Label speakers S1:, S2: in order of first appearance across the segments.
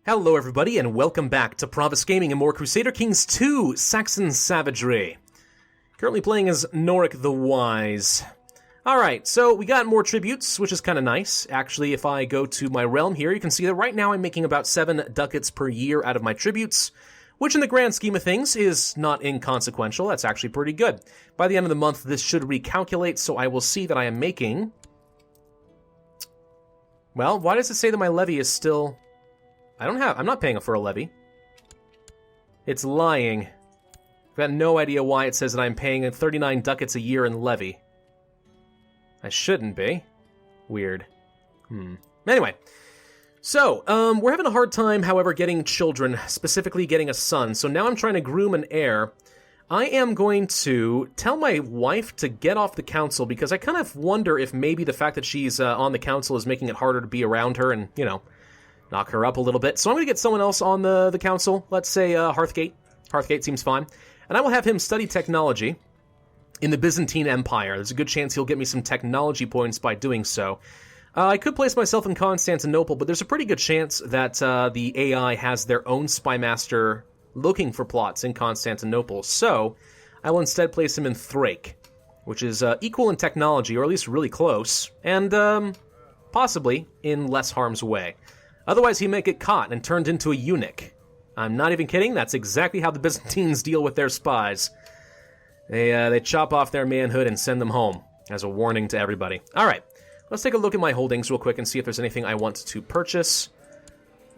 S1: Hello everybody, and welcome back to Pravus Gaming and more Crusader Kings 2, Saxon Savagery. Currently playing as Norik the Wise. Alright, so we got more tributes, which is kind of nice. Actually, if I go to my realm here, you can see that right now I'm making about 7 ducats per year out of my tributes, which in the grand scheme of things is not inconsequential. That's actually pretty good. By the end of the month, this should recalculate, so I will see that I am making... Well, why does it say that my levy is still... I'm not paying for a levy. It's lying. I've got no idea why it says that I'm paying 39 ducats a year in levy. I shouldn't be. Weird. Anyway. So, we're having a hard time, however, getting children, specifically getting a son. So now I'm trying to groom an heir. I am going to tell my wife to get off the council because I kind of wonder if maybe the fact that she's on the council is making it harder to be around her and, you know, knock her up a little bit. So I'm going to get someone else on the council. Let's say Hearthgate. Hearthgate seems fine. And I will have him study technology in the Byzantine Empire. There's a good chance he'll get me some technology points by doing so. I could place myself in Constantinople, but there's a pretty good chance that the AI has their own spy master looking for plots in Constantinople. So I will instead place him in Thrake, which is equal in technology, or at least really close, and possibly in less harm's way. Otherwise, he may get caught and turned into a eunuch. I'm not even kidding. That's exactly how the Byzantines deal with their spies. They chop off their manhood and send them home as a warning to everybody. All right, let's take a look at my holdings real quick and see if there's anything I want to purchase.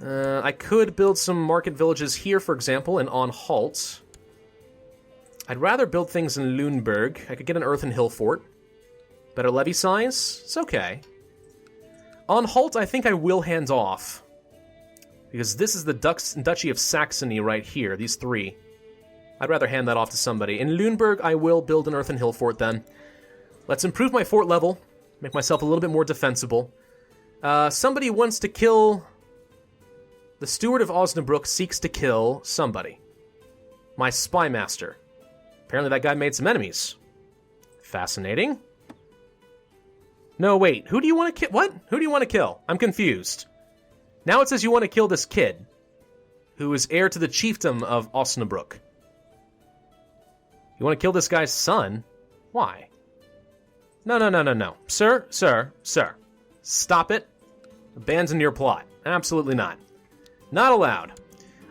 S1: I could build some market villages here, for example, and on Halt. I'd rather build things in Lüneburg. I could get an earthen hill fort. Better levy size? It's okay. On Halt, I think I will hand off. Because this is the Duchy of Saxony right here, these three. I'd rather hand that off to somebody. In Lüneburg, I will build an earthen hill fort then. Let's improve my fort level, make myself a little bit more defensible. Somebody wants to kill... The Steward of Osnabrück seeks to kill somebody. My spy master. Apparently that guy made some enemies. Fascinating. No, wait. Who do you want to kill? What? Who do you want to kill? I'm confused. Now it says you want to kill this kid, who is heir to the chiefdom of Osnabrück. You want to kill this guy's son? Why? No. Sir. Stop it. Abandon your plot. Absolutely not. Not allowed.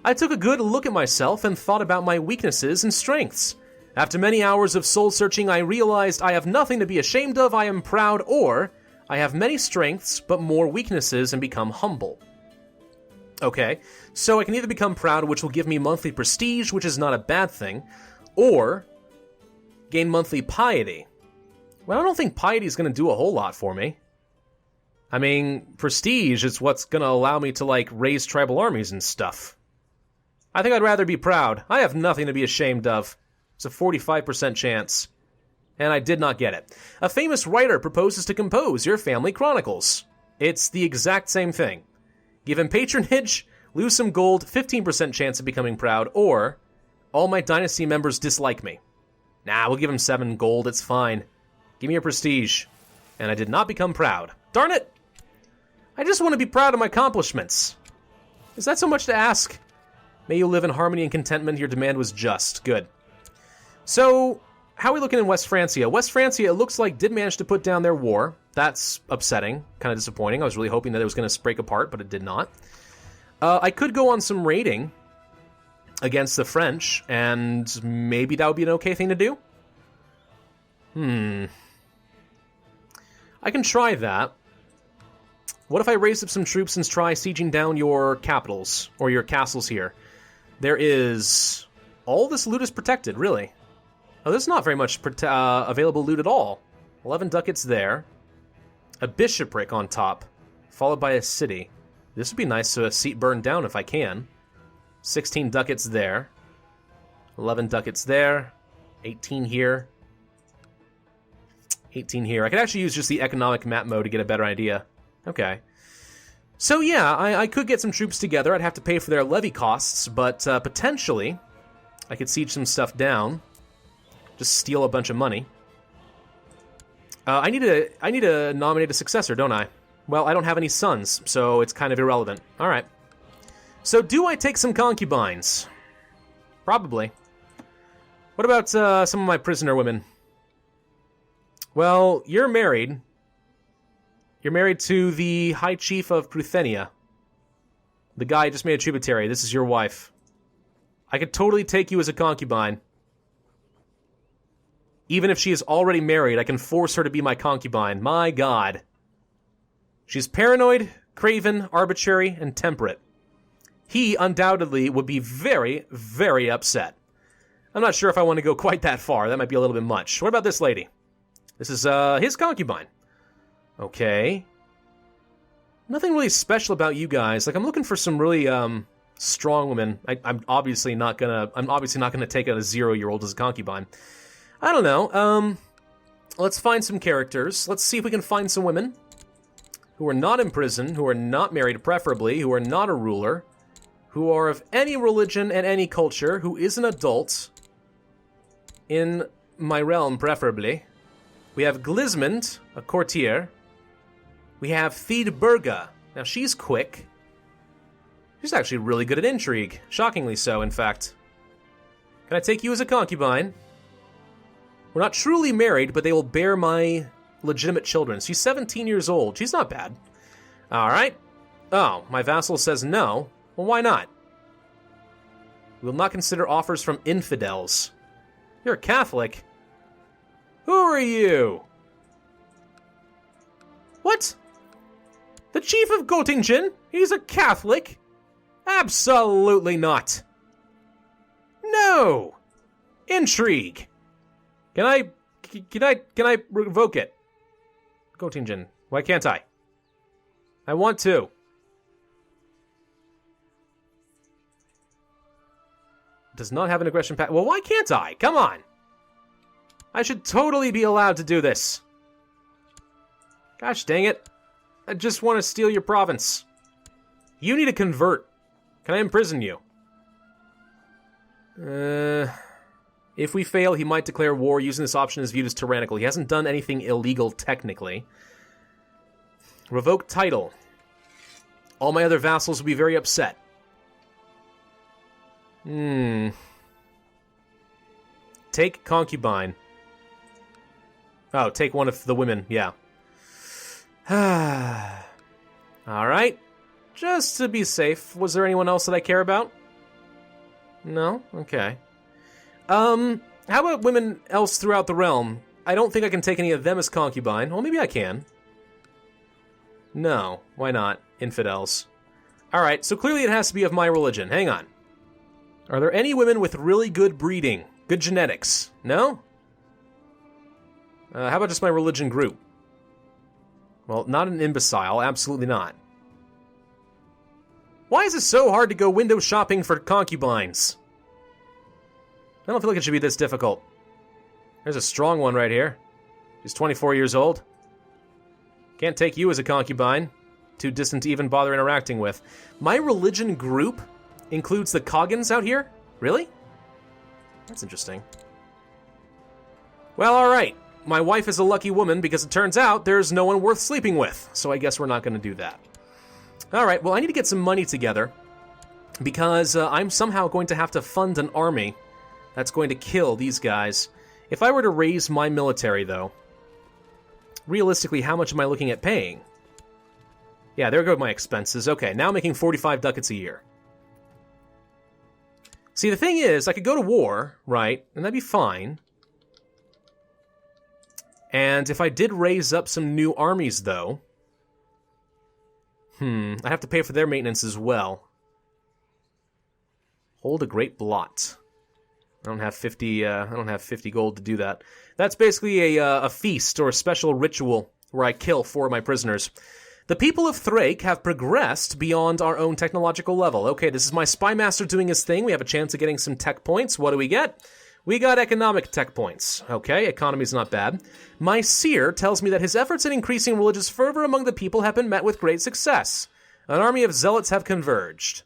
S1: I took a good look at myself and thought about my weaknesses and strengths. After many hours of soul-searching, I realized I have nothing to be ashamed of, I am proud, or I have many strengths but more weaknesses and become humble. Okay, so I can either become proud, which will give me monthly prestige, which is not a bad thing, or gain monthly piety. Well, I don't think piety is going to do a whole lot for me. I mean, prestige is what's going to allow me to, like, raise tribal armies and stuff. I think I'd rather be proud. I have nothing to be ashamed of. It's a 45% chance. And I did not get it. A famous writer proposes to compose your family chronicles. It's the exact same thing. Give him patronage, lose some gold, 15% chance of becoming proud, or all my dynasty members dislike me. Nah, we'll give him 7 gold, it's fine. Give me your prestige. And I did not become proud. Darn it! I just want to be proud of my accomplishments. Is that so much to ask? May you live in harmony and contentment. Your demand was just. Good. So, how are we looking in West Francia? West Francia, it looks like, did manage to put down their war. That's upsetting. Kind of disappointing. I was really hoping that it was going to break apart, but it did not. I could go on some raiding against the French, and maybe that would be an okay thing to do? I can try that. What if I raise up some troops and try sieging down your capitals, or your castles here? There is... All this loot is protected, really. Oh, there's not very much available loot at all. 11 ducats there. A bishopric on top, followed by a city. This would be nice to see it burned down if I can. 16 ducats there. 11 ducats there. 18 here. 18 here. I could actually use just the economic map mode to get a better idea. Okay. So yeah, I could get some troops together. I'd have to pay for their levy costs, but potentially I could siege some stuff down. Just steal a bunch of money. I need to nominate a successor, don't I? Well, I don't have any sons, so it's kind of irrelevant. All right. So do I take some concubines? Probably. What about some of my prisoner women? Well, you're married. You're married to the High Chief of Pruthenia. The guy just made a tributary. This is your wife. I could totally take you as a concubine. Even if she is already married, I can force her to be my concubine. My God. She's paranoid, craven, arbitrary, and temperate. He undoubtedly would be very, very upset. I'm not sure if I want to go quite that far. That might be a little bit much. What about this lady? This is his concubine. Okay. Nothing really special about you guys. Like, I'm looking for some really strong women. I'm obviously not gonna take a 0-year-old as a concubine. I don't know. Let's find some characters. Let's see if we can find some women who are not in prison, who are not married, preferably, who are not a ruler, who are of any religion and any culture, who is an adult, in my realm, preferably. We have Glismond, a courtier. We have Theedberga. Now, she's quick. She's actually really good at intrigue. Shockingly so, in fact. Can I take you as a concubine? We're not truly married, but they will bear my legitimate children. She's 17 years old. She's not bad. All right. Oh, my vassal says no. Well, why not? We will not consider offers from infidels. You're a Catholic. Who are you? What? The Chief of Göttingen? He's a Catholic? Absolutely not. No. Intrigue. Can I revoke it? Göttingen. Why can't I? I want to. Does not have an aggression pact. Well, why can't I? Come on. I should totally be allowed to do this. Gosh dang it. I just want to steal your province. You need to convert. Can I imprison you? If we fail, he might declare war. Using this option is viewed as tyrannical. He hasn't done anything illegal, technically. Revoke title. All my other vassals will be very upset. Take concubine. Oh, take one of the women, yeah. Alright. Just to be safe, was there anyone else that I care about? No? Okay. How about women else throughout the realm? I don't think I can take any of them as concubine. Well, maybe I can. No, why not? Infidels. Alright, so clearly it has to be of my religion. Hang on. Are there any women with really good breeding? Good genetics? No? How about just my religion group? Well, not an imbecile. Absolutely not. Why is it so hard to go window shopping for concubines? I don't feel like it should be this difficult. There's a strong one right here. She's 24 years old. Can't take you as a concubine. Too distant to even bother interacting with. My religion group includes the Coggins out here? Really? That's interesting. Well, alright. My wife is a lucky woman because it turns out there's no one worth sleeping with. So I guess we're not going to do that. Alright, well I need to get some money together. Because I'm somehow going to have to fund an army that's going to kill these guys. If I were to raise my military, though, realistically, how much am I looking at paying? Yeah, there go my expenses. Okay, now I'm making 45 ducats a year. See, the thing is, I could go to war, right? And that'd be fine. And if I did raise up some new armies, though... I'd have to pay for their maintenance as well. Hold a great blot. I don't have 50 gold to do that. That's basically a feast or a special ritual where I kill 4 of my prisoners. The people of Thrake have progressed beyond our own technological level. Okay, this is my spy master doing his thing. We have a chance of getting some tech points. What do we get? We got economic tech points. Okay, economy's not bad. My seer tells me that his efforts in increasing religious fervor among the people have been met with great success. An army of zealots have converged.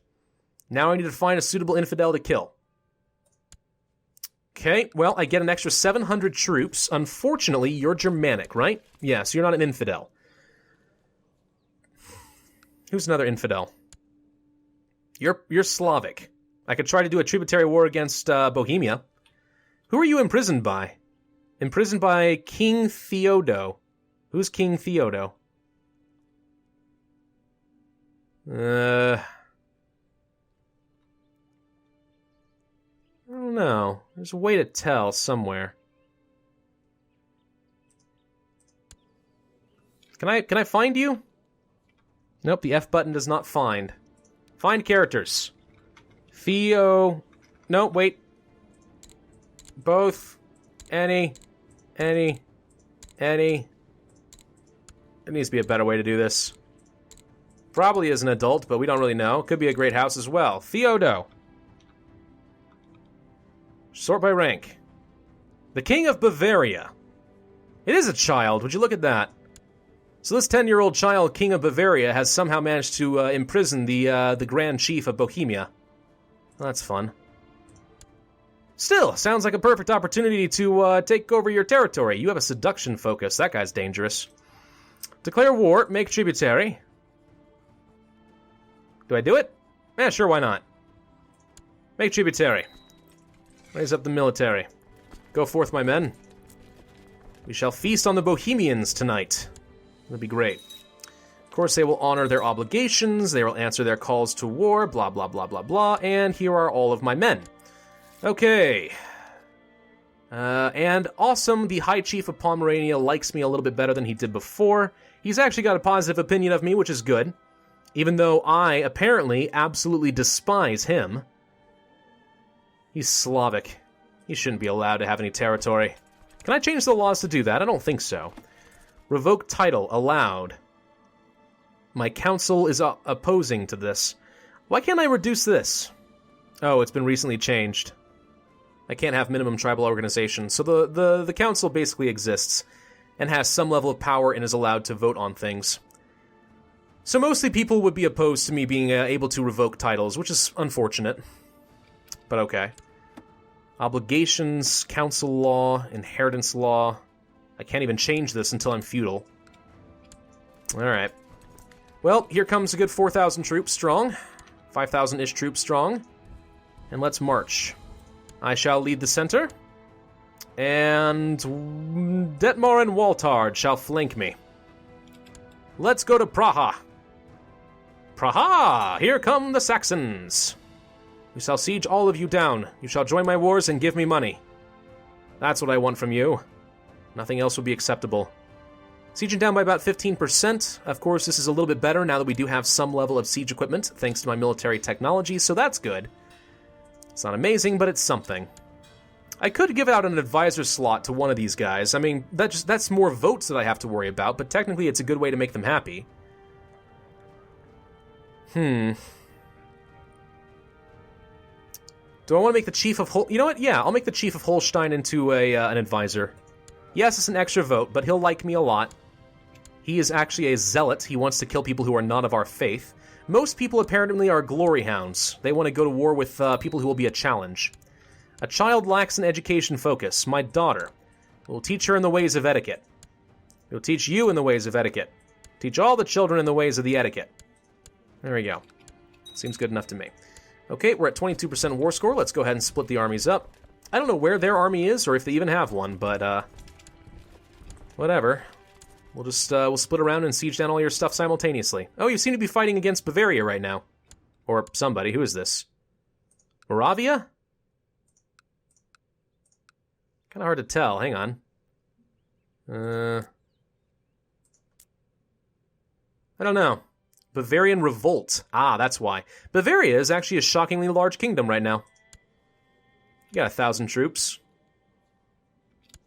S1: Now I need to find a suitable infidel to kill. Okay, well, I get an extra 700 troops. Unfortunately, you're Germanic, right? Yes, you're not an infidel. Who's another infidel? You're Slavic. I could try to do a tributary war against Bohemia. Who are you imprisoned by? Imprisoned by King Theodo. Who's King Theodo? I don't know. There's a way to tell somewhere. Can I find you? Nope, the F button does not find. Find characters. Theo... No, wait. Both. Any. There needs to be a better way to do this. Probably is an adult, but we don't really know. Could be a great house as well. Theodo. Sort by rank. The King of Bavaria. It is a child. Would you look at that? So this 10-year-old child, King of Bavaria, has somehow managed to imprison the Grand Chief of Bohemia. Well, that's fun. Still, sounds like a perfect opportunity to take over your territory. You have a seduction focus. That guy's dangerous. Declare war. Make tributary. Do I do it? Yeah, sure, why not? Make tributary. Raise up the military. Go forth, my men. We shall feast on the Bohemians tonight. That'd be great. Of course, they will honor their obligations, they will answer their calls to war, blah, blah, blah, blah, blah, and here are all of my men. Okay. And awesome, the High Chief of Pomerania likes me a little bit better than he did before. He's actually got a positive opinion of me, which is good. Even though I, apparently, absolutely despise him. He's Slavic. He shouldn't be allowed to have any territory. Can I change the laws to do that? I don't think so. Revoke title, allowed. My council is opposing to this. Why can't I reduce this? Oh, it's been recently changed. I can't have minimum tribal organization, so the council basically exists and has some level of power and is allowed to vote on things. So mostly people would be opposed to me being able to revoke titles, which is unfortunate. But okay. Obligations, council law, inheritance law. I can't even change this until I'm feudal. Alright. Well, here comes a good 4,000 troops strong. 5,000-ish troops strong. And let's march. I shall lead the center. And Detmar and Waltard shall flank me. Let's go to Praha. Praha! Here come the Saxons. We shall siege all of you down. You shall join my wars and give me money. That's what I want from you. Nothing else would be acceptable. Sieging down by about 15%. Of course, this is a little bit better now that we do have some level of siege equipment, thanks to my military technology, so that's good. It's not amazing, but it's something. I could give out an advisor slot to one of these guys. I mean, that's more votes that I have to worry about, but technically it's a good way to make them happy. Do I want to make the Chief of You know what? Yeah, I'll make the Chief of Holstein into an advisor. Yes, it's an extra vote, but he'll like me a lot. He is actually a zealot. He wants to kill people who are not of our faith. Most people apparently are glory hounds. They want to go to war with people who will be a challenge. A child lacks an education focus. My daughter. We'll teach her in the ways of etiquette. We'll teach you in the ways of etiquette. Teach all the children in the ways of the etiquette. There we go. Seems good enough to me. Okay, we're at 22% war score. Let's go ahead and split the armies up. I don't know where their army is or if they even have one, but whatever. We'll just we'll split around and siege down all your stuff simultaneously. Oh, you seem to be fighting against Bavaria right now. Or somebody. Who is this? Moravia? Kind of hard to tell. Hang on. I don't know. Bavarian revolt. Ah, that's why. Bavaria is actually a shockingly large kingdom right now. You got 1,000 troops.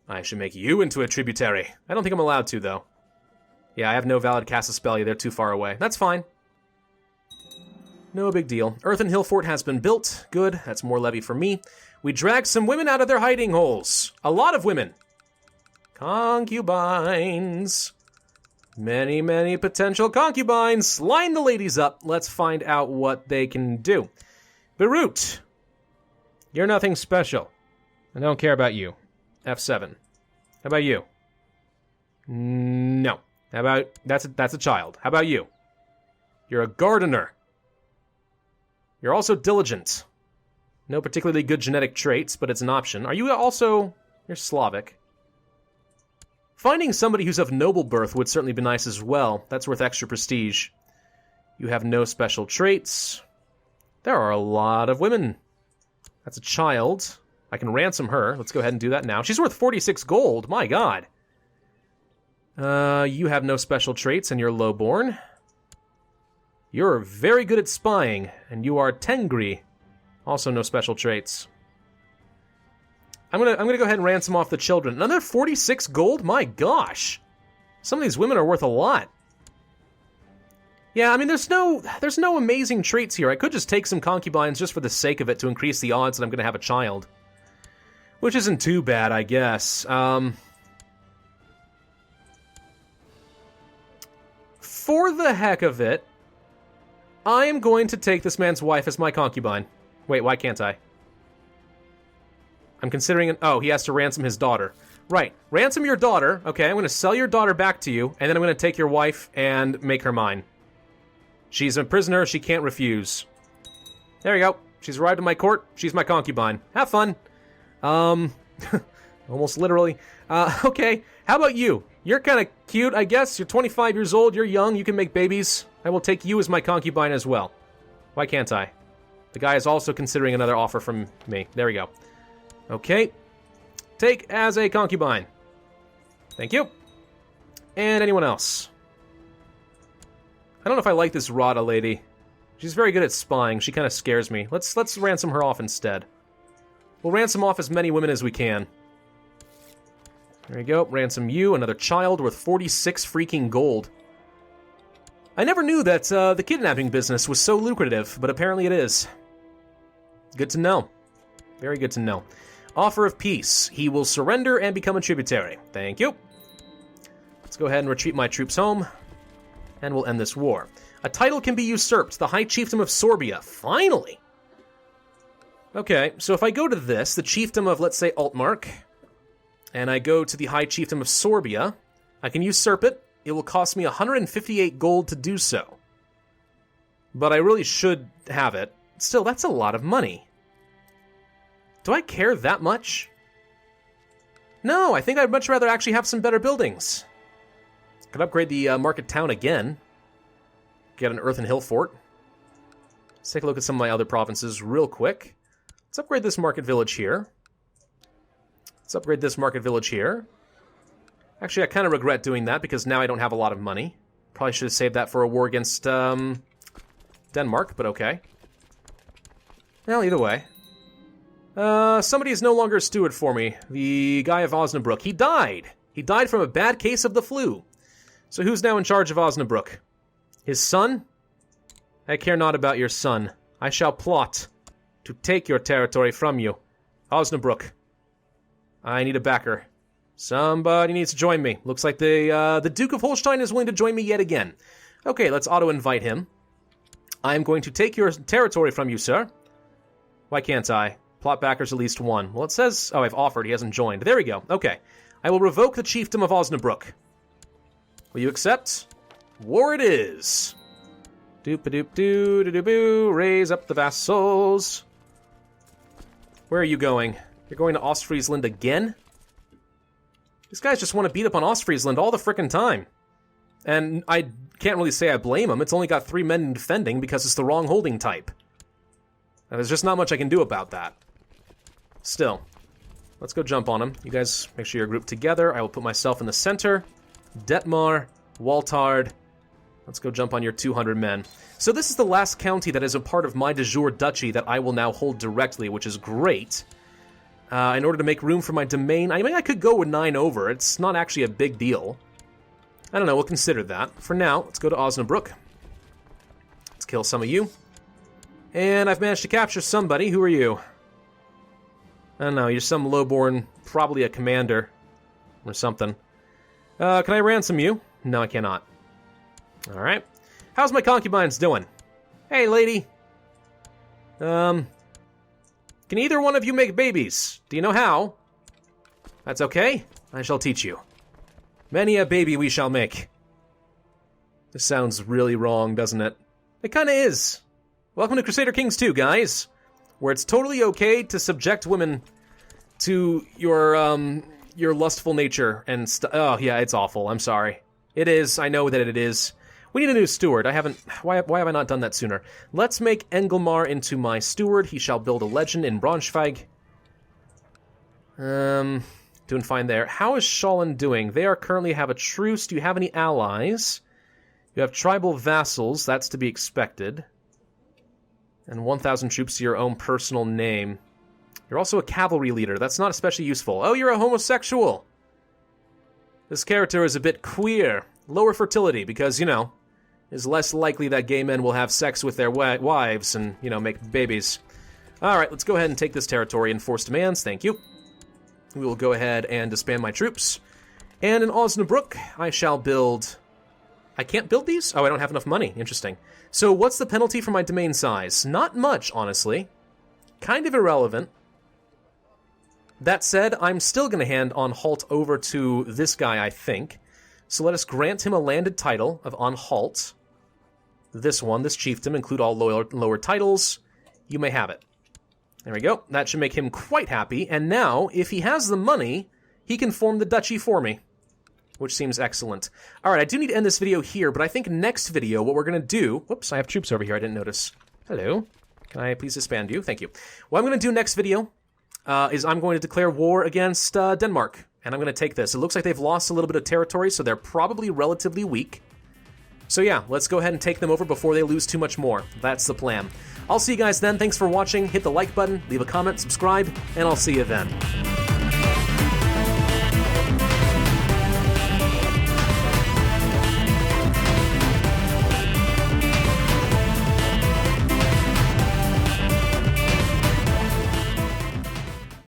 S1: I should make you into a tributary. I don't think I'm allowed to, though. Yeah, I have no valid Casaspelli. They're too far away. That's fine. No big deal. Earthen Hill Fort has been built. Good. That's more levy for me. We dragged some women out of their hiding holes. A lot of women. Concubines. Many, many potential concubines. Line the ladies up. Let's find out what they can do. Beirut. You're nothing special. I don't care about you. F7. How about you? No. How about... That's a child. How about you? You're a gardener. You're also diligent. No particularly good genetic traits, but it's an option. Are you also... You're Slavic. Finding somebody who's of noble birth would certainly be nice as well. That's worth extra prestige. You have no special traits. There are a lot of women. That's a child. I can ransom her. Let's go ahead and do that now. She's worth 46 gold. My god. You have no special traits and you're lowborn. You're very good at spying, and you are Tengri. Also no special traits. I'm gonna go ahead and ransom off the children. Another 46 gold? My gosh. Some of these women are worth a lot. Yeah, I mean, there's no amazing traits here. I could just take some concubines just for the sake of it to increase the odds that I'm gonna have a child. Which isn't too bad, I guess. For the heck of it, I am going to take this man's wife as my concubine. Wait, why can't I? I'm considering oh, he has to ransom his daughter. Right, ransom your daughter. Okay, I'm going to sell your daughter back to you, and then I'm going to take your wife and make her mine. She's a prisoner, she can't refuse. There you go. She's arrived in my court, she's my concubine. Have fun. Almost literally. Okay, how about you? You're kind of cute, I guess. You're 25 years old, you're young, you can make babies. I will take you as my concubine as well. Why can't I? The guy is also considering another offer from me. There we go. Okay. Take as a concubine. Thank you. And anyone else? I don't know if I like this Rada lady. She's very good at spying. She kind of scares me. Let's ransom her off instead. We'll ransom off as many women as we can. There you go. Ransom you, another child worth 46 freaking gold. I never knew that the kidnapping business was so lucrative, but apparently it is. Good to know. Very good to know. Offer of peace. He will surrender and become a tributary. Thank you. Let's go ahead and retreat my troops home, and we'll end this war. A title can be usurped. The High Chiefdom of Sorbia. Finally! Okay, so if I go to this, the Chiefdom of, let's say, Altmark, and I go to the High Chiefdom of Sorbia, I can usurp it. It will cost me 158 gold to do so. But I really should have it. Still, that's a lot of money. Do I care that much? No, I think I'd much rather actually have some better buildings. Could upgrade the market town again. Get an earthen hill fort. Let's take a look at some of my other provinces real quick. Let's upgrade this market village here. Let's upgrade this market village here. Actually, I kind of regret doing that because now I don't have a lot of money. Probably should have saved that for a war against Denmark, but okay. Well, either way. Somebody is no longer a steward for me. The guy of Osnabrück. He died! He died from a bad case of the flu. So who's now in charge of Osnabrück? His son? I care not about your son. I shall plot to take your territory from you. Osnabrück. I need a backer. Somebody needs to join me. Looks like the Duke of Holstein is willing to join me yet again. Okay, let's auto-invite him. I am going to take your territory from you, sir. Why can't I? Plot backers at least one. Well, it says... Oh, I've offered. He hasn't joined. There we go. Okay. I will revoke the chiefdom of Osnabrück. Will you accept? War it is. Doop-a-doop-doo-doo-doo-boo. Raise up the vassals. Where are you going? You're going to Ostfriesland again? These guys just want to beat up on Ostfriesland all the frickin' time. And I can't really say I blame them. It's only got 3 men defending because it's the wrong holding type. And there's just not much I can do about that. Still, let's go jump on them. You guys make sure you're grouped together. I will put myself in the center. Detmar, Waltard. Let's go jump on your 200 men. So this is the last county that is a part of my de jure duchy that I will now hold directly, which is great. In order to make room for my domain, I mean, I could go with 9 over. It's not actually a big deal. I don't know, we'll consider that. For now, let's go to Osnabrück. Let's kill some of you. And I've managed to capture somebody. Who are you? I don't know, you're some lowborn, probably a commander. Or something. Can I ransom you? No, I cannot. Alright. How's my concubines doing? Hey, lady. Can either one of you make babies? Do you know how? That's okay. I shall teach you. Many a baby we shall make. This sounds really wrong, doesn't it? It kinda is. Welcome to Crusader Kings 2, guys, where it's totally okay to subject women to your lustful nature and oh, yeah, it's awful. I'm sorry. It is. I know that it is. We need a new steward. Why have I not done that sooner? Let's make Engelmar into my steward. He shall build a legend in Braunschweig. Doing fine there. How is Schollen doing? They are currently have a truce. Do you have any allies? You have tribal vassals. That's to be expected. And 1,000 troops to your own personal name. You're also a cavalry leader. That's not especially useful. Oh, you're a homosexual. This character is a bit queer. Lower fertility, because, you know, it's less likely that gay men will have sex with their wives and, you know, make babies. Alright, let's go ahead and take this territory. Enforce demands, thank you. We will go ahead and disband my troops. And in Osnabrück, I shall build... I can't build these? Oh, I don't have enough money. Interesting. So what's the penalty for my domain size? Not much, honestly. Kind of irrelevant. That said, I'm still going to hand Anhalt over to this guy, I think. So let us grant him a landed title of Anhalt. This one, this chiefdom, include all lower titles. You may have it. There we go. That should make him quite happy. And now, if he has the money, he can form the duchy for me, which seems excellent. All right, I do need to end this video here, but I think next video, what we're going to do... Whoops, I have troops over here. I didn't notice. Hello. Can I please disband you? Thank you. What I'm going to do next video is I'm going to declare war against Denmark, and I'm going to take this. It looks like they've lost a little bit of territory, so they're probably relatively weak. So yeah, let's go ahead and take them over before they lose too much more. That's the plan. I'll see you guys then. Thanks for watching. Hit the like button, leave a comment, subscribe, and I'll see you then.